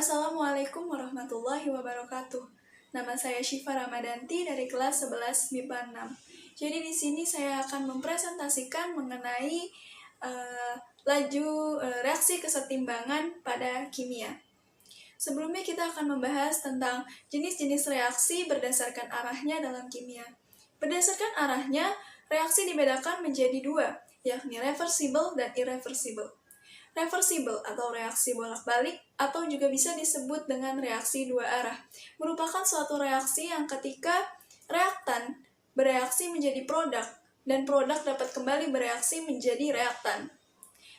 Assalamualaikum warahmatullahi wabarakatuh. Nama saya Syifa Ramadanti dari kelas 11 MIPA 6. Jadi di sini saya akan mempresentasikan mengenai laju reaksi kesetimbangan pada kimia. Sebelumnya kita akan membahas tentang jenis-jenis reaksi berdasarkan arahnya dalam kimia. Berdasarkan arahnya, reaksi dibedakan menjadi dua, yakni reversible dan irreversible. Reversible atau reaksi bolak-balik atau juga bisa disebut dengan reaksi dua arah merupakan suatu reaksi yang ketika reaktan bereaksi menjadi produk dan produk dapat kembali bereaksi menjadi reaktan.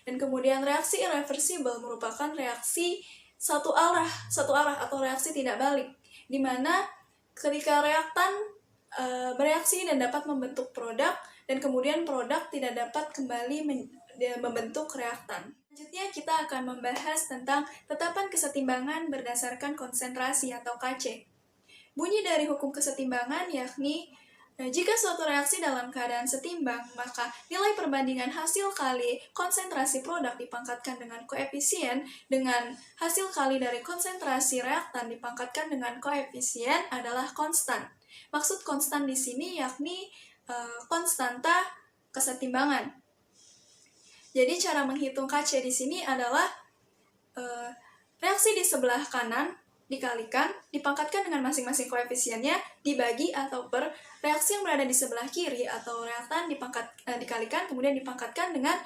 Dan kemudian reaksi irreversible merupakan reaksi satu arah atau reaksi tidak balik, di mana ketika reaktan bereaksi dan dapat membentuk produk dan kemudian produk tidak dapat kembali membentuk reaktan. Selanjutnya kita akan membahas tentang tetapan kesetimbangan berdasarkan konsentrasi atau KC. Bunyi dari hukum kesetimbangan yakni jika suatu reaksi dalam keadaan setimbang, maka nilai perbandingan hasil kali konsentrasi produk dipangkatkan dengan koefisien dengan hasil kali dari konsentrasi reaktan dipangkatkan dengan koefisien adalah konstan. Maksud konstan di sini yakni konstanta kesetimbangan. Jadi cara menghitung KC di sini adalah reaksi di sebelah kanan dikalikan, dipangkatkan dengan masing-masing koefisiennya, dibagi atau per reaksi yang berada di sebelah kiri atau reaktan dikalikan, kemudian dipangkatkan dengan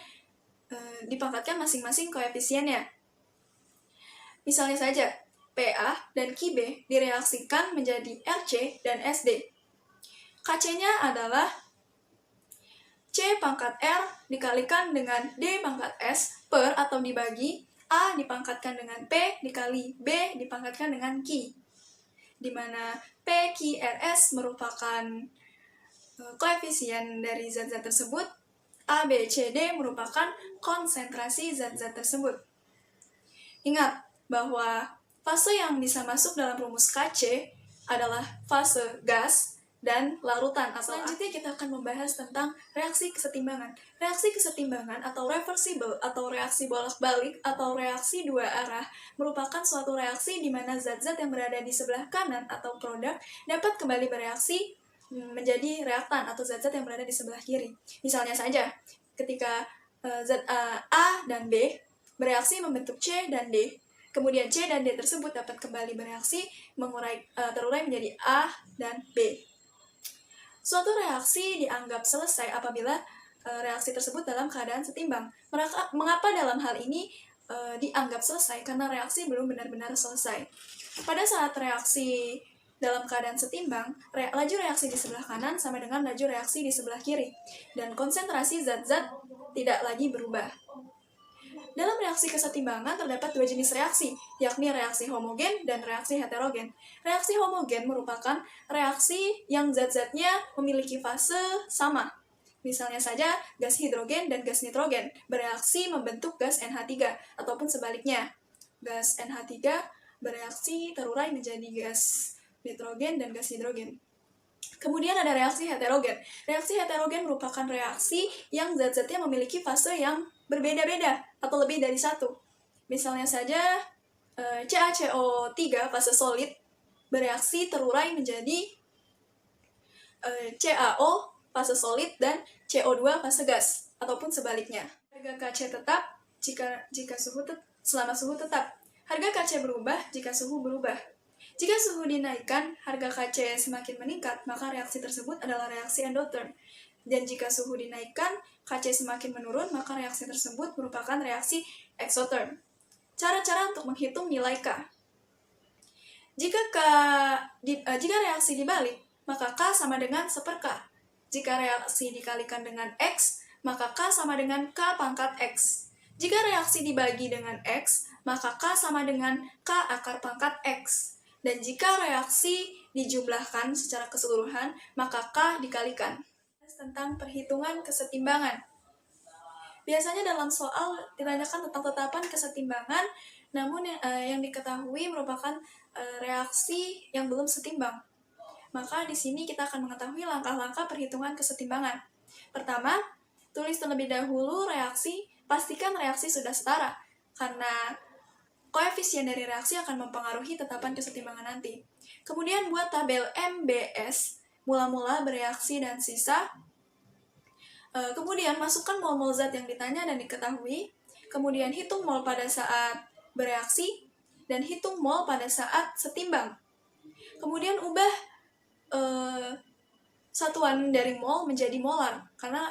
dipangkatkan masing-masing koefisiennya. Misalnya saja, PA dan QB direaksikan menjadi RC dan SD. KC-nya adalah C pangkat R dikalikan dengan D pangkat S per atau dibagi A dipangkatkan dengan P dikali B dipangkatkan dengan Q, di mana P, Q, R, S merupakan koefisien dari zat-zat tersebut, A, B, C, D merupakan konsentrasi zat-zat tersebut. Ingat bahwa fase yang bisa masuk dalam rumus KC adalah fase gas dan larutan. Selanjutnya kita akan membahas tentang reaksi kesetimbangan. Reaksi kesetimbangan atau reversible atau reaksi bolak-balik atau reaksi dua arah merupakan suatu reaksi di mana zat-zat yang berada di sebelah kanan atau produk dapat kembali bereaksi menjadi reaktan atau zat-zat yang berada di sebelah kiri. Misalnya saja, ketika zat A dan B bereaksi membentuk C dan D, kemudian C dan D tersebut dapat kembali bereaksi terurai menjadi A dan B. Suatu reaksi dianggap selesai apabila reaksi tersebut dalam keadaan setimbang. Mengapa dalam hal ini dianggap selesai? Karena reaksi belum benar-benar selesai. Pada saat reaksi dalam keadaan setimbang, laju reaksi di sebelah kanan sama dengan laju reaksi di sebelah kiri, dan konsentrasi zat-zat tidak lagi berubah. Dalam reaksi kesetimbangan terdapat dua jenis reaksi, yakni reaksi homogen dan reaksi heterogen. Reaksi homogen merupakan reaksi yang zat-zatnya memiliki fase sama. Misalnya saja, gas hidrogen dan gas nitrogen bereaksi membentuk gas NH3, ataupun sebaliknya. Gas NH3 bereaksi terurai menjadi gas nitrogen dan gas hidrogen. Kemudian ada reaksi heterogen. Reaksi heterogen merupakan reaksi yang zat-zatnya memiliki fase yang berbeda-beda atau lebih dari satu. Misalnya saja CaCO3 fase solid bereaksi terurai menjadi CaO fase solid dan CO2 fase gas ataupun sebaliknya. Harga Kc tetap selama suhu tetap. Harga Kc berubah jika suhu berubah. Jika suhu dinaikkan, harga Kc semakin meningkat, maka reaksi tersebut adalah reaksi endotherm. Dan jika suhu dinaikkan, Kc semakin menurun, maka reaksi tersebut merupakan reaksi exotherm. Cara-cara untuk menghitung nilai K. Jika reaksi dibalik, maka K sama dengan 1/K. Jika reaksi dikalikan dengan X, maka K sama dengan K pangkat X. Jika reaksi dibagi dengan X, maka K sama dengan K akar pangkat X. Dan jika reaksi dijumlahkan secara keseluruhan, maka K dikalikan. Tentang perhitungan kesetimbangan. Biasanya dalam soal ditanyakan tentang tetapan kesetimbangan, namun yang diketahui merupakan reaksi yang belum setimbang. Maka di sini kita akan mengetahui langkah-langkah perhitungan kesetimbangan. Pertama, tulis terlebih dahulu reaksi, pastikan reaksi sudah setara. Karena koefisien dari reaksi akan mempengaruhi tetapan kesetimbangan nanti. Kemudian buat tabel MBS, mula-mula, bereaksi, dan sisa. Kemudian masukkan mol-mol zat yang ditanya dan diketahui. Kemudian hitung mol pada saat bereaksi, dan hitung mol pada saat setimbang. Kemudian ubah satuan dari mol menjadi molar, karena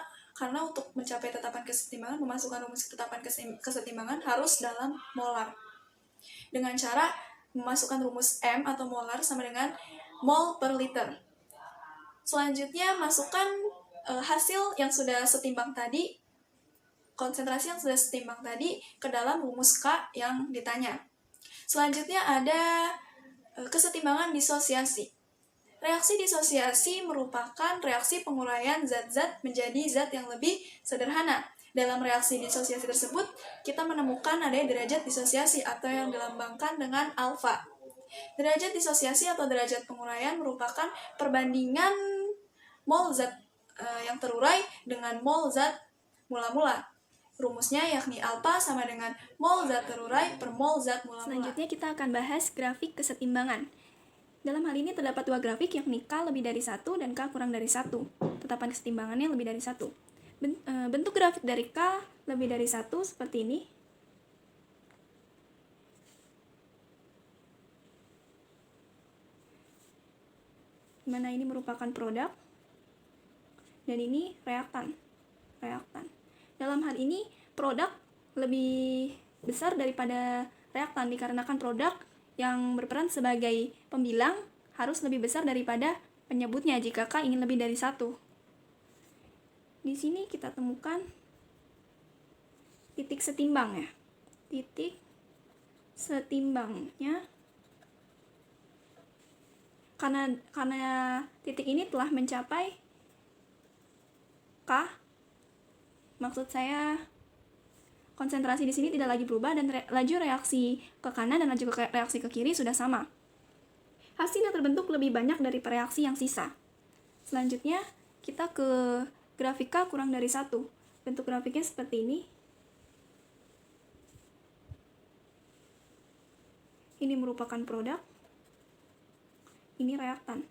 untuk mencapai tetapan kesetimbangan, memasukkan rumus tetapan kesetimbangan harus dalam molar. Dengan cara memasukkan rumus M atau molar sama dengan mol per liter. Selanjutnya masukkan hasil yang sudah setimbang tadi, konsentrasi yang sudah setimbang tadi ke dalam rumus K yang ditanya. Selanjutnya ada kesetimbangan disosiasi. Reaksi disosiasi merupakan reaksi penguraian zat-zat menjadi zat yang lebih sederhana. Dalam reaksi disosiasi tersebut, kita menemukan adanya derajat disosiasi atau yang dilambangkan dengan alfa. Derajat disosiasi atau derajat penguraian merupakan perbandingan mol zat yang terurai dengan mol zat mula-mula. Rumusnya yakni alfa sama dengan mol zat terurai per mol zat mula-mula. Selanjutnya kita akan bahas grafik kesetimbangan. Dalam hal ini terdapat dua grafik, yakni K lebih dari 1 dan K kurang dari 1. Tetapan kesetimbangannya lebih dari 1. Bentuk grafik dari K lebih dari 1 seperti ini. Dimana ini merupakan produk dan ini reaktan. Dalam hal ini produk lebih besar daripada reaktan dikarenakan produk yang berperan sebagai pembilang harus lebih besar daripada penyebutnya jika K ingin lebih dari 1. Di sini kita temukan titik setimbang ya. Titik setimbangnya karena titik ini telah mencapai K, maksud saya konsentrasi di sini tidak lagi berubah dan laju reaksi ke kanan dan laju reaksi ke kiri sudah sama. Hasil yang terbentuk lebih banyak dari reaksi yang sisa. Selanjutnya kita ke grafik K kurang dari 1. Bentuk grafiknya seperti ini. Ini merupakan produk. Ini reaktan.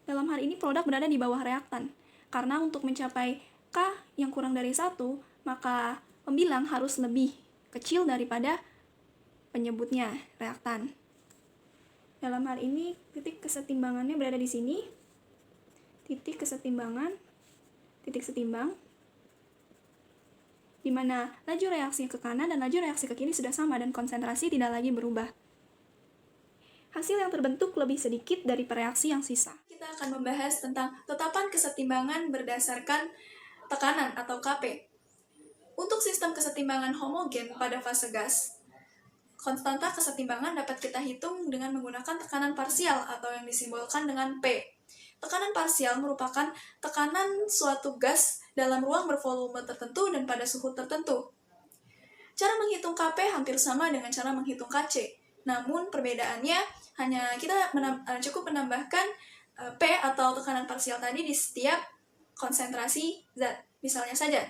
Dalam hal ini produk berada di bawah reaktan. Karena untuk mencapai K yang kurang dari 1, maka pembilang harus lebih kecil daripada penyebutnya, reaktan. Dalam hal ini, titik kesetimbangannya berada di sini. Titik kesetimbangan, titik setimbang, di mana laju reaksi ke kanan dan laju reaksi ke kiri sudah sama dan konsentrasi tidak lagi berubah. Hasil yang terbentuk lebih sedikit dari reaksi yang sisa. Kita akan membahas tentang tetapan kesetimbangan berdasarkan tekanan atau Kp. Untuk sistem kesetimbangan homogen pada fase gas, konstanta kesetimbangan dapat kita hitung dengan menggunakan tekanan parsial atau yang disimbolkan dengan P. Tekanan parsial merupakan tekanan suatu gas dalam ruang bervolume tertentu dan pada suhu tertentu. Cara menghitung Kp hampir sama dengan cara menghitung Kc. Namun perbedaannya hanya kita cukup menambahkan P atau tekanan parsial tadi di setiap konsentrasi zat. Misalnya saja,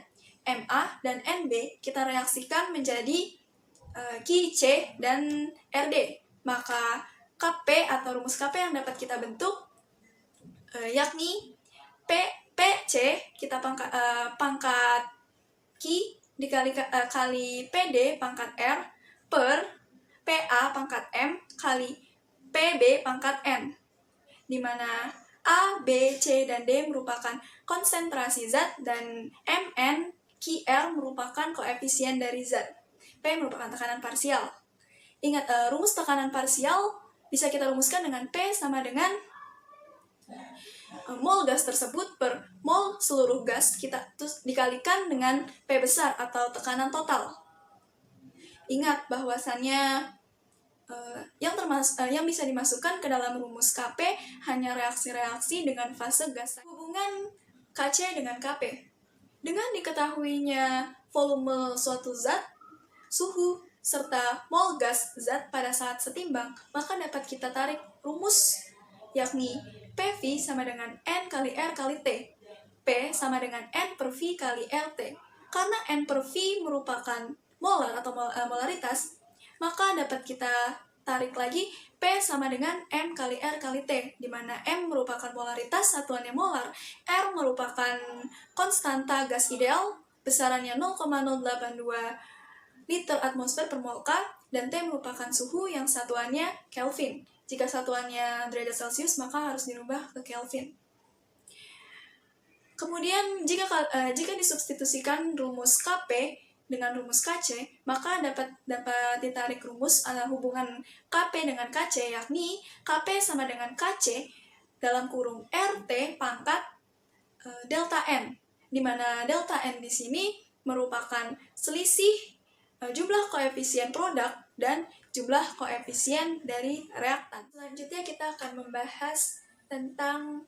Ma dan Nb kita reaksikan menjadi Qc dan Rd. Maka Kp atau rumus Kp yang dapat kita bentuk yakni Pc kita pangkat Q kali Pd pangkat R per Pa pangkat M kali Pb pangkat N, di mana A, B, C, dan D merupakan konsentrasi zat dan Mn, Qr merupakan koefisien dari zat. P merupakan tekanan parsial. Ingat, rumus tekanan parsial bisa kita rumuskan dengan P sama dengan mol gas tersebut per mol seluruh gas kita terus dikalikan dengan P besar atau tekanan total. Ingat bahwasannya yang bisa dimasukkan ke dalam rumus Kp hanya reaksi-reaksi dengan fase gas. Hubungan Kc dengan Kp. Dengan diketahuinya volume suatu zat, suhu, serta mol gas zat pada saat setimbang, maka dapat kita tarik rumus yakni PV sama dengan N kali R kali T. P sama dengan N per V kali RT. Karena N per V merupakan molar atau molaritas, maka dapat kita tarik lagi P sama dengan M kali R kali T, di mana M merupakan polaritas satuannya molar, R merupakan konstanta gas ideal, besarannya 0,082 liter atmosfer per mol K, dan T merupakan suhu yang satuannya Kelvin. Jika satuannya derajat Celcius, maka harus dirubah ke Kelvin. Kemudian, jika disubstitusikan rumus Kp dengan rumus Kc, maka dapat ditarik rumus hubungan Kp dengan Kc, yakni Kp sama dengan Kc dalam kurung RT pangkat delta N, di mana delta N di sini merupakan selisih jumlah koefisien produk dan jumlah koefisien dari reaktan. Selanjutnya kita akan membahas tentang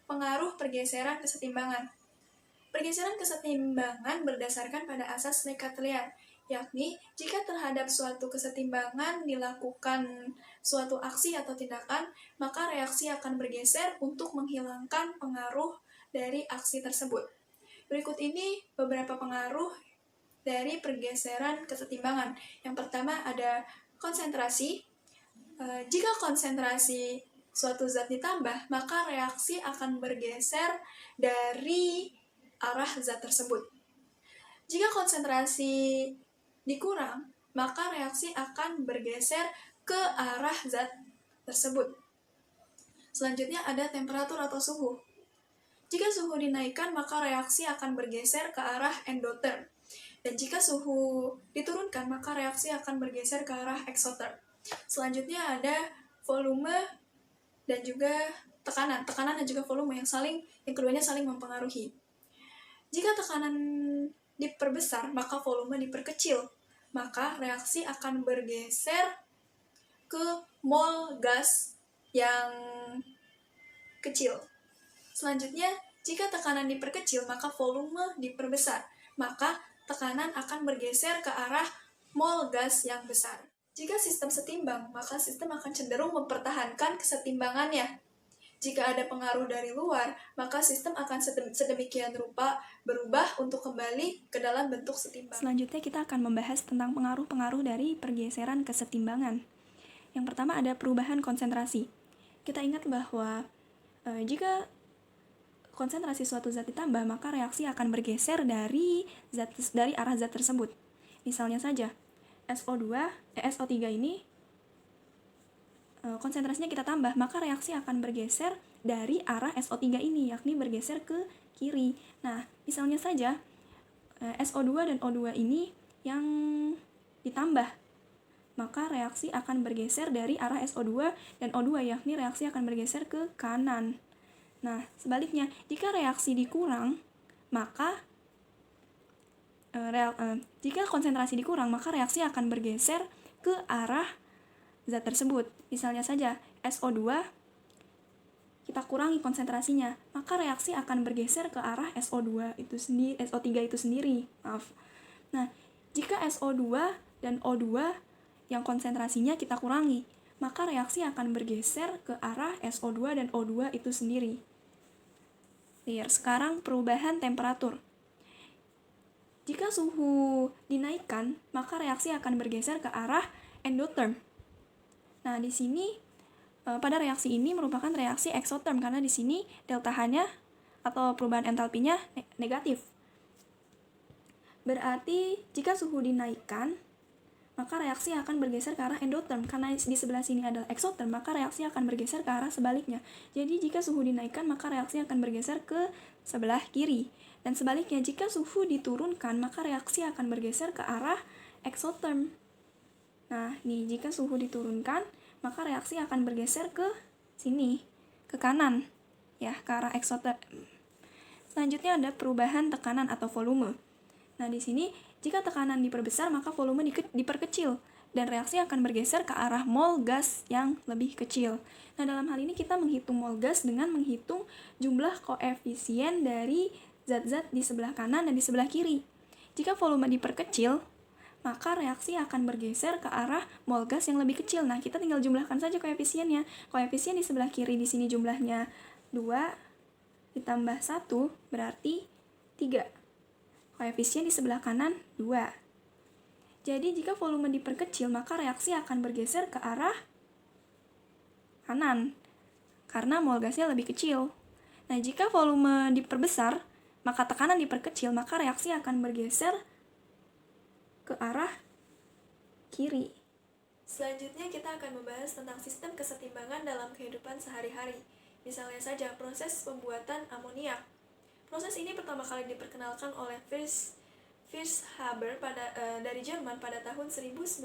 pengaruh pergeseran kesetimbangan. Pergeseran kesetimbangan berdasarkan pada asas Lekatelian, yakni jika terhadap suatu kesetimbangan dilakukan suatu aksi atau tindakan, maka reaksi akan bergeser untuk menghilangkan pengaruh dari aksi tersebut. Berikut ini beberapa pengaruh dari pergeseran kesetimbangan. Yang pertama ada konsentrasi. Jika konsentrasi suatu zat ditambah, maka reaksi akan bergeser dari arah zat tersebut. Jika konsentrasi dikurang, maka reaksi akan bergeser ke arah zat tersebut. Selanjutnya ada temperatur atau suhu. Jika suhu dinaikkan, maka reaksi akan bergeser ke arah endotherm. Dan jika suhu diturunkan, maka reaksi akan bergeser ke arah exotherm. Selanjutnya ada volume dan juga tekanan dan juga volume yang keduanya saling mempengaruhi. Jika tekanan diperbesar, maka volume diperkecil, maka reaksi akan bergeser ke mol gas yang kecil. Selanjutnya, jika tekanan diperkecil, maka volume diperbesar, maka tekanan akan bergeser ke arah mol gas yang besar. Jika sistem setimbang, maka sistem akan cenderung mempertahankan kesetimbangannya. Jika ada pengaruh dari luar, maka sistem akan sedemikian rupa berubah untuk kembali ke dalam bentuk setimbang. Selanjutnya kita akan membahas tentang pengaruh-pengaruh dari pergeseran kesetimbangan. Yang pertama ada perubahan konsentrasi. Kita ingat bahwa jika konsentrasi suatu zat ditambah, maka reaksi akan bergeser dari arah zat tersebut. Misalnya saja, SO3 ini konsentrasinya kita tambah, maka reaksi akan bergeser dari arah SO3 ini, yakni bergeser ke kiri. Nah, misalnya saja SO2 dan O2 ini yang ditambah, maka reaksi akan bergeser dari arah SO2 dan O2, yakni reaksi akan bergeser ke kanan. Nah, sebaliknya, jika reaksi dikurang, maka jika konsentrasi dikurang, maka reaksi akan bergeser ke arah zat tersebut. Misalnya saja, SO2 kita kurangi konsentrasinya, maka reaksi akan bergeser ke arah SO3 itu sendiri. Nah, jika SO2 dan O2 yang konsentrasinya kita kurangi, maka reaksi akan bergeser ke arah SO2 dan O2 itu sendiri. Sekarang perubahan temperatur. Jika suhu dinaikkan, maka reaksi akan bergeser ke arah endotherm. Nah, di sini pada reaksi ini merupakan reaksi exotherm karena di sini delta H-nya atau perubahan entalpinya negatif. Berarti jika suhu dinaikkan, maka reaksi akan bergeser ke arah endotherm. Karena di sebelah sini adalah exotherm, maka reaksi akan bergeser ke arah sebaliknya. Jadi jika suhu dinaikkan, maka reaksi akan bergeser ke sebelah kiri. Dan sebaliknya, jika suhu diturunkan, maka reaksi akan bergeser ke arah exotherm. Nah, jika suhu diturunkan, maka reaksi akan bergeser ke sini, ke kanan, ya, ke arah exotherm. Selanjutnya ada perubahan tekanan atau volume. Nah, di sini jika tekanan diperbesar, maka volume diperkecil dan reaksi akan bergeser ke arah mol gas yang lebih kecil. Nah, dalam hal ini kita menghitung mol gas dengan menghitung jumlah koefisien dari zat-zat di sebelah kanan dan di sebelah kiri. Jika volume diperkecil, maka reaksi akan bergeser ke arah mol gas yang lebih kecil. Nah, kita tinggal jumlahkan saja koefisiennya. Koefisien di sebelah kiri di sini jumlahnya 2 ditambah 1 berarti 3. Koefisien di sebelah kanan 2. Jadi jika volume diperkecil, maka reaksi akan bergeser ke arah kanan, karena mol gasnya lebih kecil. Nah, jika volume diperbesar, maka tekanan diperkecil, maka reaksi akan bergeser ke arah kiri. Selanjutnya kita akan membahas tentang sistem kesetimbangan dalam kehidupan sehari-hari. Misalnya saja proses pembuatan amoniak. Proses ini pertama kali diperkenalkan oleh Fritz Haber dari Jerman pada tahun 1913.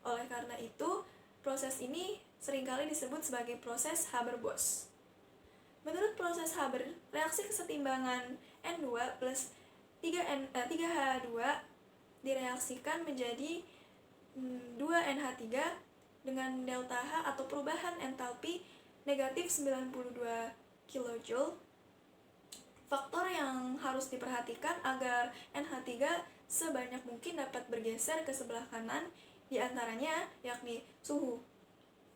Oleh karena itu, proses ini seringkali disebut sebagai proses Haber-Bosch. Menurut proses Haber, reaksi kesetimbangan N2 plus 3H2 direaksikan menjadi 2NH3 dengan delta H atau perubahan entalpi negatif 92 kJ. Faktor yang harus diperhatikan agar NH3 sebanyak mungkin dapat bergeser ke sebelah kanan diantaranya yakni suhu.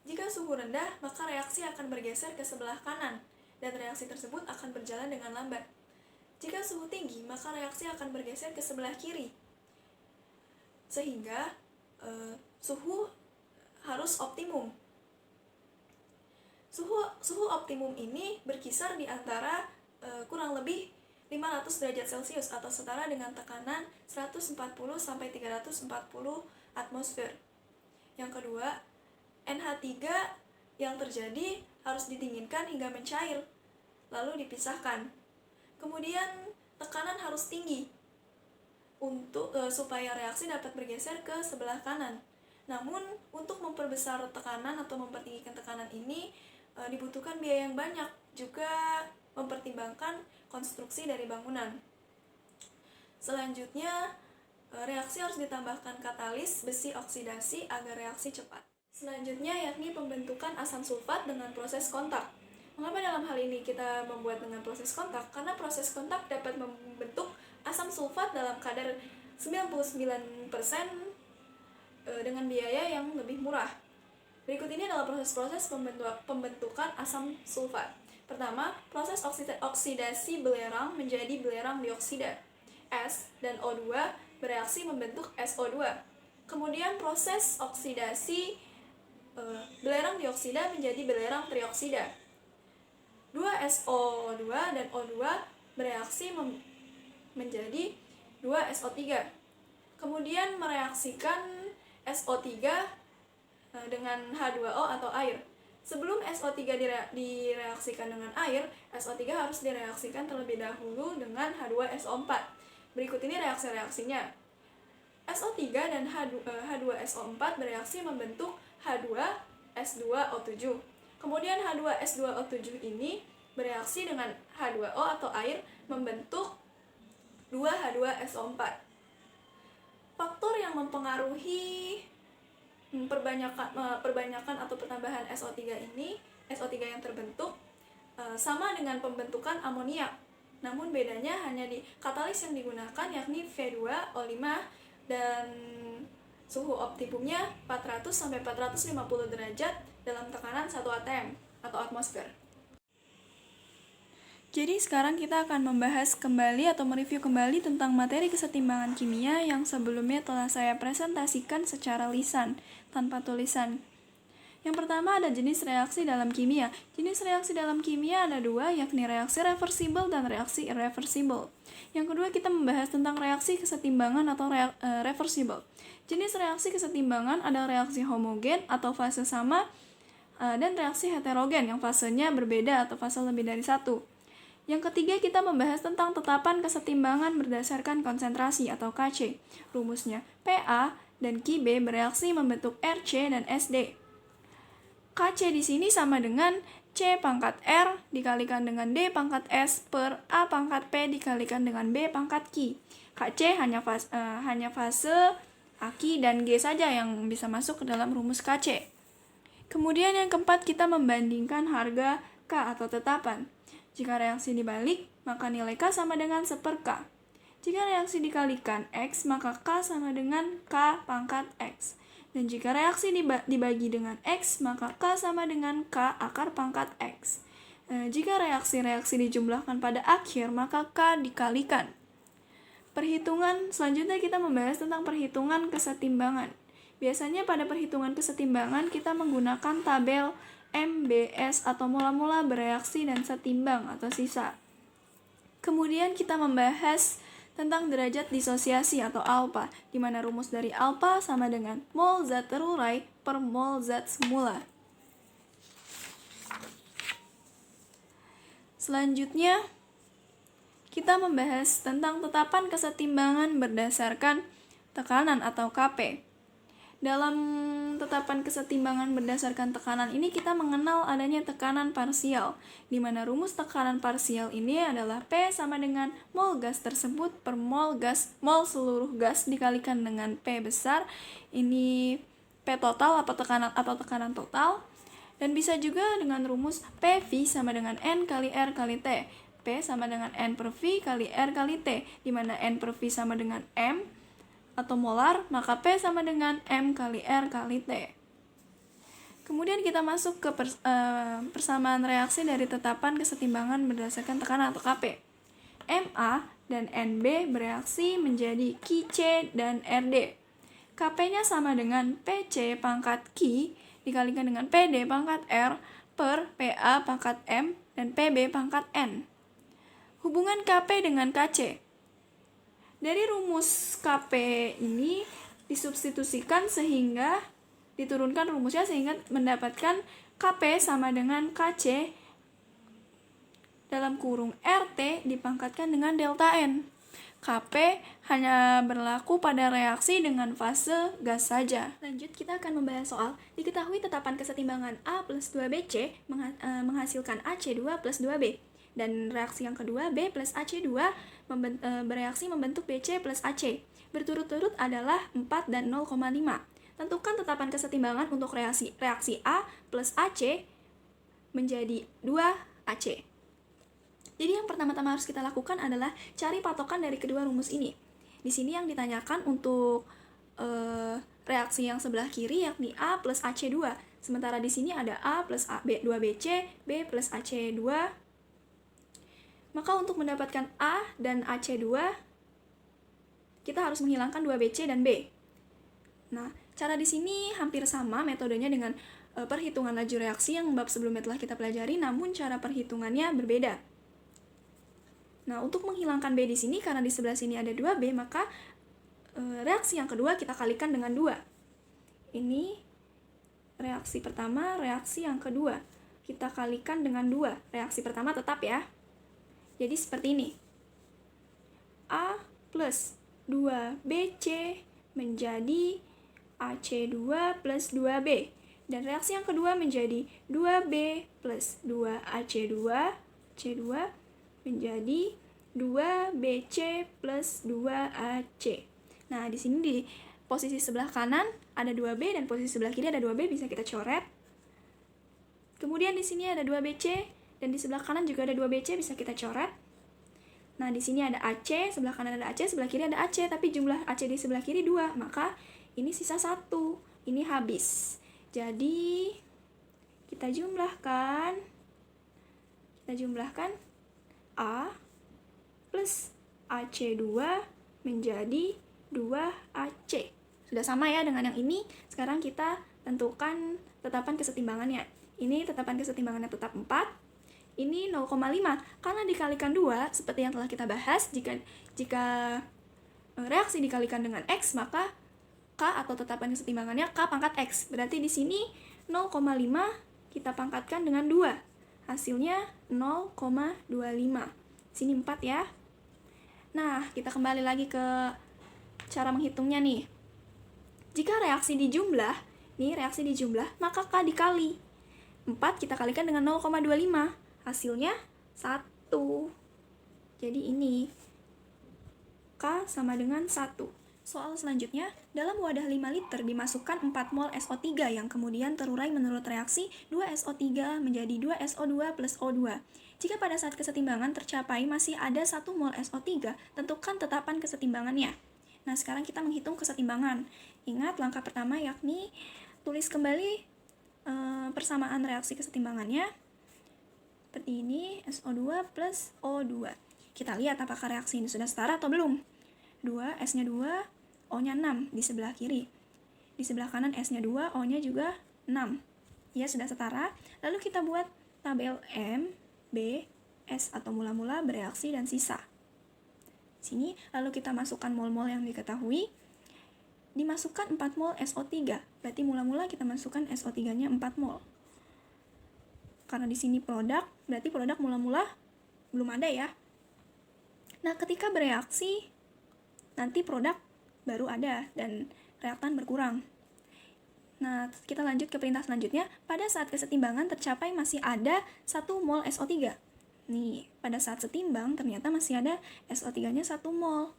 Jika suhu rendah, maka reaksi akan bergeser ke sebelah kanan dan reaksi tersebut akan berjalan dengan lambat. Jika suhu tinggi, maka reaksi akan bergeser ke sebelah kiri. Sehingga suhu harus optimum. Suhu optimum ini berkisar di antara kurang lebih 500 derajat Celcius atau setara dengan tekanan 140 sampai 340 atmosfer. Yang kedua, NH3 yang terjadi harus didinginkan hingga mencair, lalu dipisahkan. Kemudian tekanan harus tinggi supaya reaksi dapat bergeser ke sebelah kanan. Namun untuk memperbesar tekanan atau mempertinggikan tekanan ini dibutuhkan biaya yang banyak, juga mempertimbangkan konstruksi dari bangunan. Selanjutnya, reaksi harus ditambahkan katalis besi oksidasi agar reaksi cepat. Selanjutnya yakni pembentukan asam sulfat dengan proses kontak. Mengapa dalam hal ini kita membuat dengan proses kontak? Karena proses kontak dapat membentuk asam sulfat dalam kadar 99% dengan biaya yang lebih murah. Berikut ini adalah proses-proses pembentukan asam sulfat. Pertama, proses oksidasi belerang menjadi belerang dioksida. S dan O2 bereaksi membentuk SO2. Kemudian proses oksidasi belerang dioksida menjadi belerang trioksida. 2SO2 dan O2 bereaksi menjadi 2SO3. Kemudian mereaksikan SO3 dengan H2O atau air. Sebelum SO3 direaksikan dengan air, SO3 harus direaksikan terlebih dahulu dengan H2SO4. Berikut ini reaksi-reaksinya. SO3 dan H2SO4 bereaksi membentuk H2S2O7. Kemudian H2S2O7 ini bereaksi dengan H2O atau air membentuk 2H2SO4. Faktor yang mempengaruhi perbanyakan atau pertambahan SO3 yang terbentuk sama dengan pembentukan amoniak. Namun bedanya hanya di katalis yang digunakan yakni V2O5 dan suhu optimumnya 400 sampai 450 derajat dalam tekanan 1 atm atau atmosfer. Jadi sekarang kita akan membahas kembali atau mereview kembali tentang materi kesetimbangan kimia yang sebelumnya telah saya presentasikan secara lisan, tanpa tulisan. Yang pertama ada jenis reaksi dalam kimia. Jenis reaksi dalam kimia ada dua, yakni reaksi reversibel dan reaksi irreversibel. Yang kedua kita membahas tentang reaksi kesetimbangan atau reversibel. Jenis reaksi kesetimbangan ada reaksi homogen atau fase sama dan reaksi heterogen yang fasenya berbeda atau fase lebih dari satu. Yang ketiga kita membahas tentang tetapan kesetimbangan berdasarkan konsentrasi atau Kc. Rumusnya Pa dan Kb bereaksi membentuk Rc dan Sd. Kc di sini sama dengan C pangkat R dikalikan dengan D pangkat S per A pangkat P dikalikan dengan B pangkat Q. Kc hanya fase Aki dan G saja yang bisa masuk ke dalam rumus Kc. Kemudian yang keempat kita membandingkan harga K atau tetapan. Jika reaksi dibalik, maka nilai K sama dengan 1/K. Jika reaksi dikalikan X, maka K sama dengan K pangkat X. Dan jika reaksi dibagi dengan X, maka K sama dengan K akar pangkat X. Jika reaksi-reaksi dijumlahkan pada akhir, maka K dikalikan. Selanjutnya kita membahas tentang perhitungan kesetimbangan. Biasanya pada perhitungan kesetimbangan kita menggunakan tabel MBS atau mula-mula bereaksi dan setimbang atau sisa. Kemudian kita membahas tentang derajat disosiasi atau alfa, di mana rumus dari alfa sama dengan mol zat terurai per mol zat semula. Selanjutnya, kita membahas tentang tetapan kesetimbangan berdasarkan tekanan atau Kp. Dalam tetapan kesetimbangan berdasarkan tekanan ini kita mengenal adanya tekanan parsial, di mana rumus tekanan parsial ini adalah P sama dengan mol gas tersebut per mol seluruh gas dikalikan dengan P besar. Ini P total atau tekanan total. Dan bisa juga dengan rumus PV sama dengan N kali R kali T. P sama dengan N per V kali R kali T, di mana N per V sama dengan M atau molar, maka P sama dengan M kali R kali T. Kemudian kita masuk ke persamaan reaksi dari tetapan kesetimbangan berdasarkan tekanan atau Kp. Ma dan Nb bereaksi menjadi QC dan Rd. Kp-nya sama dengan PC pangkat Q dikalikan dengan PD pangkat R per PA pangkat M dan PB pangkat N. Hubungan Kp dengan Kc. Dari rumus Kp ini disubstitusikan sehingga diturunkan rumusnya sehingga mendapatkan Kp sama dengan Kc dalam kurung RT dipangkatkan dengan delta N. Kp hanya berlaku pada reaksi dengan fase gas saja. Lanjut, kita akan membahas soal diketahui tetapan kesetimbangan A plus 2BC menghasilkan AC2 plus 2B. Dan reaksi yang kedua, B plus AC2 bereaksi membentuk BC plus AC. Berturut-turut adalah 4 dan 0,5. Tentukan tetapan kesetimbangan untuk reaksi A plus AC menjadi 2AC. Jadi yang pertama-tama harus kita lakukan adalah cari patokan dari kedua rumus ini. Di sini yang ditanyakan untuk reaksi yang sebelah kiri yakni A plus AC2. Sementara di sini ada A plus 2BC, B plus AC2. Maka untuk mendapatkan A dan AC2, kita harus menghilangkan 2BC dan B. Nah, cara di sini hampir sama metodenya dengan perhitungan laju reaksi yang bab sebelumnya telah kita pelajari, namun cara perhitungannya berbeda. Nah, untuk menghilangkan B di sini, karena di sebelah sini ada 2B, maka reaksi yang kedua kita kalikan dengan 2. Ini reaksi pertama, reaksi yang kedua. Kita kalikan dengan 2. Reaksi pertama tetap ya. Jadi seperti ini. A plus 2BC menjadi AC2 plus 2B. Dan reaksi yang kedua menjadi 2B plus 2AC2, C2 menjadi 2BC plus 2AC. Nah, di sini di posisi sebelah kanan ada 2B dan posisi sebelah kiri ada 2B, bisa kita coret. Kemudian di sini ada 2BC dan di sebelah kanan juga ada 2BC, bisa kita coret. Nah, di sini ada AC, sebelah kanan ada AC, sebelah kiri ada AC, tapi jumlah AC di sebelah kiri 2, maka ini sisa 1. Ini habis. Jadi, kita jumlahkan A plus AC2 menjadi 2AC. Sudah sama ya dengan yang ini. Sekarang kita tentukan tetapan kesetimbangannya. Ini tetapan kesetimbangannya tetap 4. Ini 0,5. Karena dikalikan 2, seperti yang telah kita bahas, jika reaksi dikalikan dengan X, maka K atau tetapan kesetimbangannya K pangkat X. Berarti di sini 0,5 kita pangkatkan dengan 2. Hasilnya 0,25. Sini 4 ya. Nah, kita kembali lagi ke cara menghitungnya nih. Jika reaksi dijumlah, maka K dikali 4 kita kalikan dengan 0,25. Hasilnya 1. Jadi ini K sama dengan 1. Soal selanjutnya, dalam wadah 5 liter dimasukkan 4 mol SO3 yang kemudian terurai menurut reaksi 2SO3 menjadi 2SO2 plus O2. Jika pada saat kesetimbangan tercapai masih ada 1 mol SO3, tentukan tetapan kesetimbangannya. Nah, sekarang kita menghitung kesetimbangan. Ingat, langkah pertama yakni tulis kembali persamaan reaksi kesetimbangannya. Seperti ini, SO2 plus O2. Kita lihat apakah reaksi ini sudah setara atau belum. 2, S-nya 2, O-nya 6 di sebelah kiri. Di sebelah kanan S-nya 2, O-nya juga 6. Ya, sudah setara. Lalu kita buat tabel M, B, S atau mula-mula, bereaksi, dan sisa. Sini, lalu kita masukkan mol-mol yang diketahui. Dimasukkan 4 mol SO3. Berarti mula-mula kita masukkan SO3-nya 4 mol. Karena di sini produk, berarti produk mula-mula belum ada ya. Nah, ketika bereaksi, nanti produk baru ada dan reaktan berkurang. Nah, kita lanjut ke perintah selanjutnya. Pada saat kesetimbangan tercapai masih ada 1 mol SO3. Nih, pada saat setimbang ternyata masih ada SO3-nya 1 mol.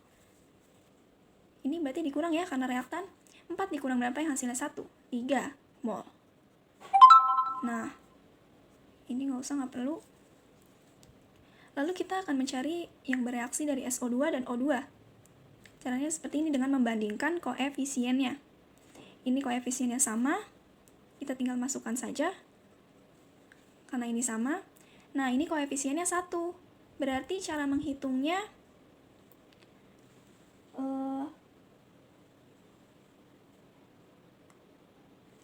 Ini berarti dikurang ya karena reaktan. 4 dikurang berapa yang hasilnya 1? 3 mol. Nah, ini nggak perlu. Lalu kita akan mencari yang bereaksi dari SO2 dan O2. Caranya seperti ini dengan membandingkan koefisiennya. Ini koefisiennya sama, kita tinggal masukkan saja. Karena ini sama. Nah, ini koefisiennya 1. Berarti cara menghitungnya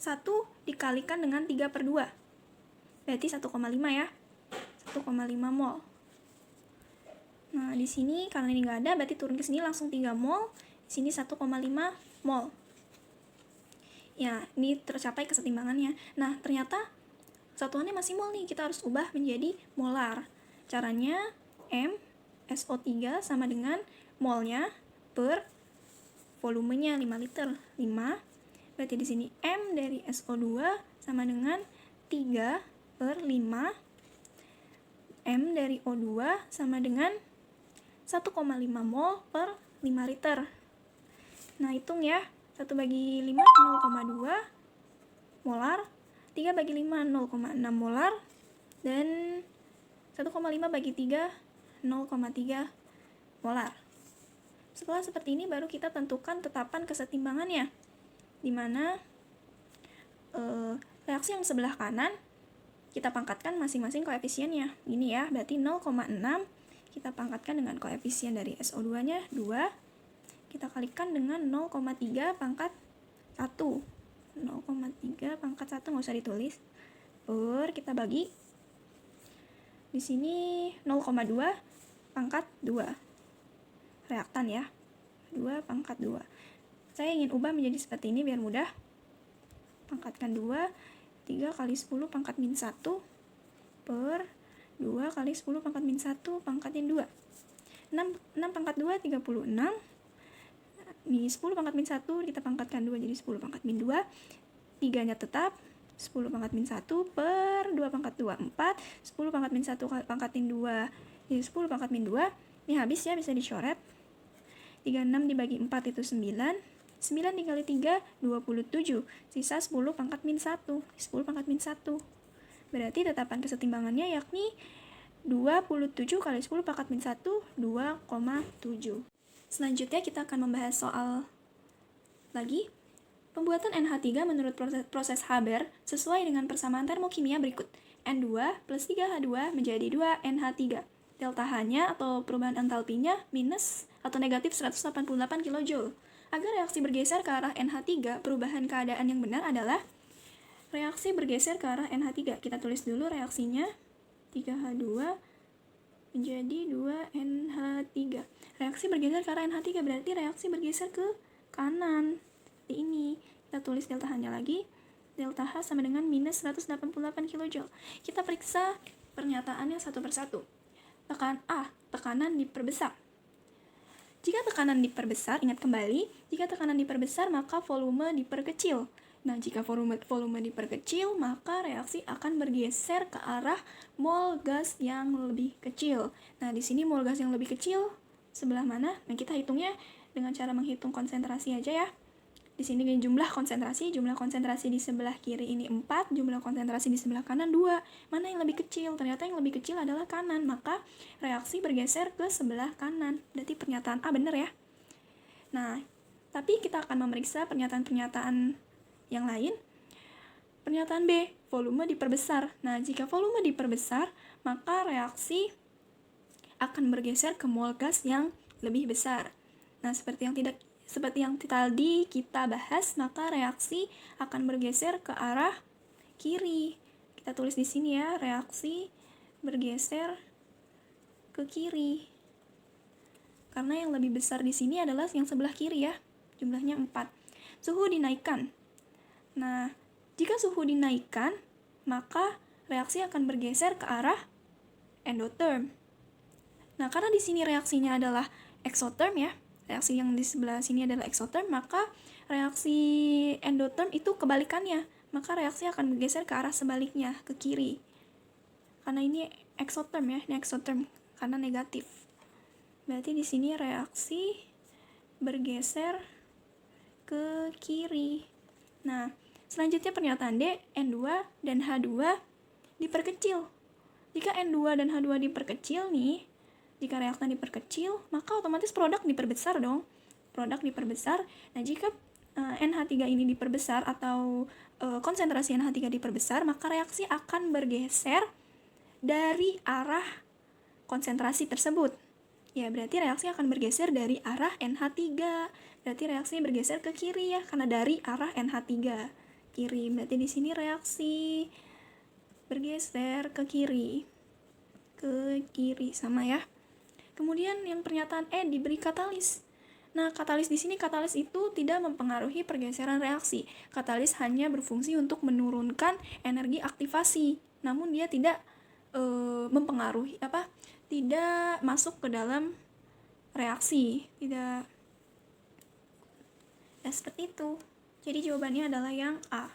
1 dikalikan dengan 3/2. Berarti 1,5 ya. 1,5 mol. Nah, di sini karena ini nggak ada, berarti turun ke sini langsung 3 mol. Di sini 1,5 mol. Ya, ini tercapai kesetimbangannya. Nah, ternyata satuannya masih mol nih. Kita harus ubah menjadi molar. Caranya M SO3 sama dengan molnya per volumenya 5 liter. 5. Berarti di sini M dari SO2 sama dengan 3/5. M dari O2 sama dengan 1,5 mol per 5 liter. Nah, hitung ya. 1/5 0,2 molar, 3/5 0,6 molar, dan 1,5/3 0,3 molar. Setelah seperti ini baru kita tentukan tetapan kesetimbangannya, di mana reaksi yang sebelah kanan kita pangkatkan masing-masing koefisiennya. Ini ya, berarti 0,6 kita pangkatkan dengan koefisien dari SO2-nya 2. Kita kalikan dengan 0,3 pangkat 1. 0,3 pangkat 1 nggak usah ditulis. Kita bagi. Di sini 0,2 pangkat 2. Reaktan ya. 2 pangkat 2. Saya ingin ubah menjadi seperti ini biar mudah. Pangkatkan 2. 3 kali 10 pangkat min 1 per 2 kali 10 pangkat min 1 pangkatin 2. 6 pangkat 2, 36. Ini 10 pangkat min 1, kita pangkatkan 2 jadi 10 pangkat min 2. 3-nya tetap, 10 pangkat min 1 per 2 pangkat 2, 4. 10 pangkat min 1 pangkatin 2, jadi 10 pangkat min 2. Ini habis ya, bisa dicoret. 36 dibagi 4 itu 9. 9 dikali 3, 27. Sisa 10 pangkat min 1. 10 pangkat min 1. Berarti tetapan kesetimbangannya yakni 27 kali 10 pangkat min 1, 2,7. Selanjutnya kita akan membahas soal lagi. Pembuatan NH3 menurut proses Haber sesuai dengan persamaan termokimia berikut. N2 plus 3H2 menjadi 2NH3. Delta H-nya atau perubahan entalpinya minus atau negatif 188 kJ. Agar reaksi bergeser ke arah NH3, perubahan keadaan yang benar adalah reaksi bergeser ke arah NH3. Kita tulis dulu reaksinya. 3H2 menjadi 2NH3. Reaksi bergeser ke arah NH3 berarti reaksi bergeser ke kanan. Seperti ini. Kita tulis delta H-nya lagi. Delta H sama dengan minus 188 kJ. Kita periksa pernyataannya satu persatu. Tekanan diperbesar. Jika tekanan diperbesar, ingat kembali, jika tekanan diperbesar maka volume diperkecil. Nah, jika volume diperkecil, maka reaksi akan bergeser ke arah mol gas yang lebih kecil. Nah, di sini mol gas yang lebih kecil sebelah mana? Nah, kita hitungnya dengan cara menghitung konsentrasi aja ya. Di sini jumlah konsentrasi di sebelah kiri ini 4, jumlah konsentrasi di sebelah kanan 2. Mana yang lebih kecil? Ternyata yang lebih kecil adalah kanan, maka reaksi bergeser ke sebelah kanan. Berarti pernyataan A benar ya. Nah, tapi kita akan memeriksa pernyataan-pernyataan yang lain. Pernyataan B, volume diperbesar. Nah, jika volume diperbesar, maka reaksi akan bergeser ke mol gas yang lebih besar. Nah, seperti yang tadi kita bahas, maka reaksi akan bergeser ke arah kiri. Kita tulis di sini ya, reaksi bergeser ke kiri. Karena yang lebih besar di sini adalah yang sebelah kiri ya, jumlahnya 4. Suhu dinaikkan. Nah, jika suhu dinaikkan, maka reaksi akan bergeser ke arah endotherm. Nah, karena di sini reaksinya adalah exotherm ya, reaksi yang di sebelah sini adalah exotherm, maka reaksi endotherm itu kebalikannya, maka reaksi akan bergeser ke arah sebaliknya, ke kiri. Karena ini exotherm ya, ini exotherm karena negatif. Berarti di sini reaksi bergeser ke kiri. Nah, selanjutnya pernyataan D, N2 dan H2 diperkecil. Jika N2 dan H2 diperkecil nih, jika reaktan diperkecil, maka otomatis produk diperbesar dong. Produk diperbesar. Nah, jika NH3 ini diperbesar atau konsentrasi NH3 diperbesar, maka reaksi akan bergeser dari arah konsentrasi tersebut. Ya, berarti reaksi akan bergeser dari arah NH3. Berarti reaksi bergeser ke kiri ya, karena dari arah NH3 kiri. Berarti di sini reaksi bergeser ke kiri. Ke kiri sama ya. Kemudian yang pernyataan E diberi katalis. Nah, katalis di sini, katalis itu tidak mempengaruhi pergeseran reaksi. Katalis hanya berfungsi untuk menurunkan energi aktivasi. Namun dia tidak mempengaruhi tidak masuk ke dalam reaksi, tidak. Nah, seperti itu. Jadi jawabannya adalah yang A.